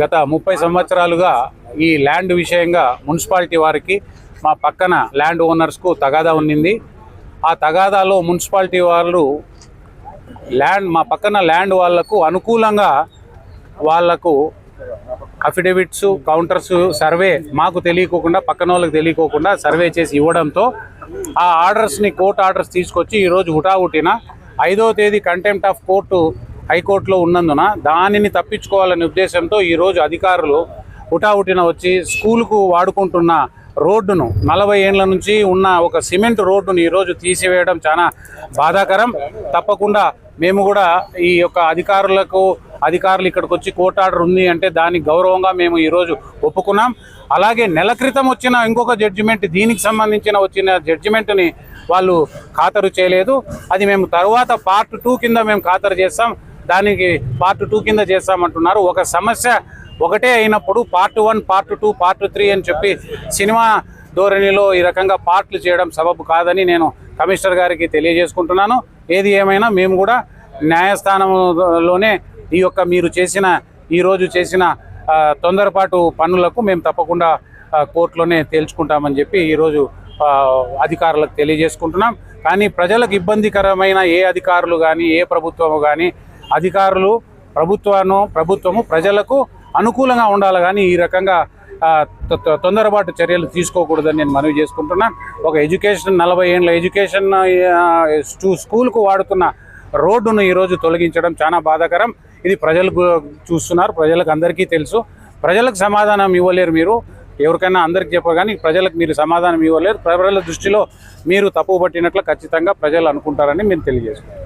గత 30 సంవత్సరాలుగా ఈ ల్యాండ్ విషయంగా మున్సిపాలిటీ వారికి మా పక్కన ల్యాండ్ ఓనర్స్కు తగాదా ఉన్నింది. ఆ తగాదాలో మున్సిపాలిటీ వాళ్ళు మా పక్కన ల్యాండ్ వాళ్లకు అనుకూలంగా వాళ్లకు అఫిడవిట్స్, కౌంటర్స్, సర్వే మాకు తెలియకోకుండా, పక్కన వాళ్ళకి తెలియకోకుండా సర్వే చేసి ఇవ్వడంతో ఆ ఆర్డర్స్ని, కోర్టు ఆర్డర్స్ తీసుకొచ్చి ఈరోజు హుటాహుటిన 5వ తేదీ కంటెంప్ట్ ఆఫ్ కోర్టు హైకోర్టులో ఉన్నందున దానిని తప్పించుకోవాలనే ఉద్దేశంతో ఈరోజు అధికారులు హుటాహుటిన వచ్చి స్కూలుకు వాడుకుంటున్న రోడ్డును, 40 ఏళ్ల నుంచి ఉన్న ఒక సిమెంట్ రోడ్డును ఈరోజు తీసివేయడం చాలా బాధాకరం. తప్పకుండా మేము కూడా ఈ యొక్క అధికారులు ఇక్కడికి వచ్చి కోర్టు ఆర్డర్ ఉంది అంటే దానికి గౌరవంగా మేము ఈరోజు ఒప్పుకున్నాం. అలాగే నెల క్రితం వచ్చిన ఇంకొక జడ్జిమెంట్, దీనికి సంబంధించిన వచ్చిన జడ్జిమెంట్ని వాళ్ళు ఖాతరు చేయలేదు. అది మేము తర్వాత పార్ట్ 2 కింద మేము ఖాతరు చేస్తాం, దానికి పార్ట్ 2 కింద చేస్తామంటున్నారు. ఒక సమస్య ఒకటే అయినప్పుడు పార్ట్ 1, పార్ట్ 2, పార్ట్ 3 అని చెప్పి సినిమా ధోరణిలో ఈ రకంగా పార్ట్లు చేయడం సబబు కాదని నేను కమిషనర్ గారికి తెలియజేసుకుంటున్నాను. ఏది ఏమైనా మేము కూడా న్యాయస్థానంలోనే మీరు ఈరోజు చేసిన తొందరపాటు పనులకు మేము తప్పకుండా కోర్టులోనే తేల్చుకుంటామని చెప్పి ఈరోజు అధికారులకు తెలియజేసుకుంటున్నాం. కానీ ప్రజలకు ఇబ్బందికరమైన ఏ అధికారులు కానీ, ఏ ప్రభుత్వము కానీ, ప్రభుత్వము ప్రజలకు అనుకూలంగా ఉండాలి కానీ ఈ రకంగా తొందరపాటు చర్యలు తీసుకోకూడదని నేను మనవి చేసుకుంటున్నాను. ఒక 40 ఏళ్ళ ఎడ్యుకేషన్ స్కూల్కు వాడుతున్న రోడ్డును ఈరోజు తొలగించడం చాలా బాధాకరం. ఇది ప్రజలకు చూస్తున్నారు, ప్రజలకు అందరికీ తెలుసు. ప్రజలకు సమాధానం ఇవ్వలేరు మీరు, ఎవరికైనా అందరికి చెప్పరు కానీ ప్రజలకు మీరు సమాధానం ఇవ్వలేరు. ప్రజల దృష్టిలో మీరు తప్పు పట్టినట్లు ఖచ్చితంగా ప్రజలు అనుకుంటారని మేము తెలియజేస్తున్నాం.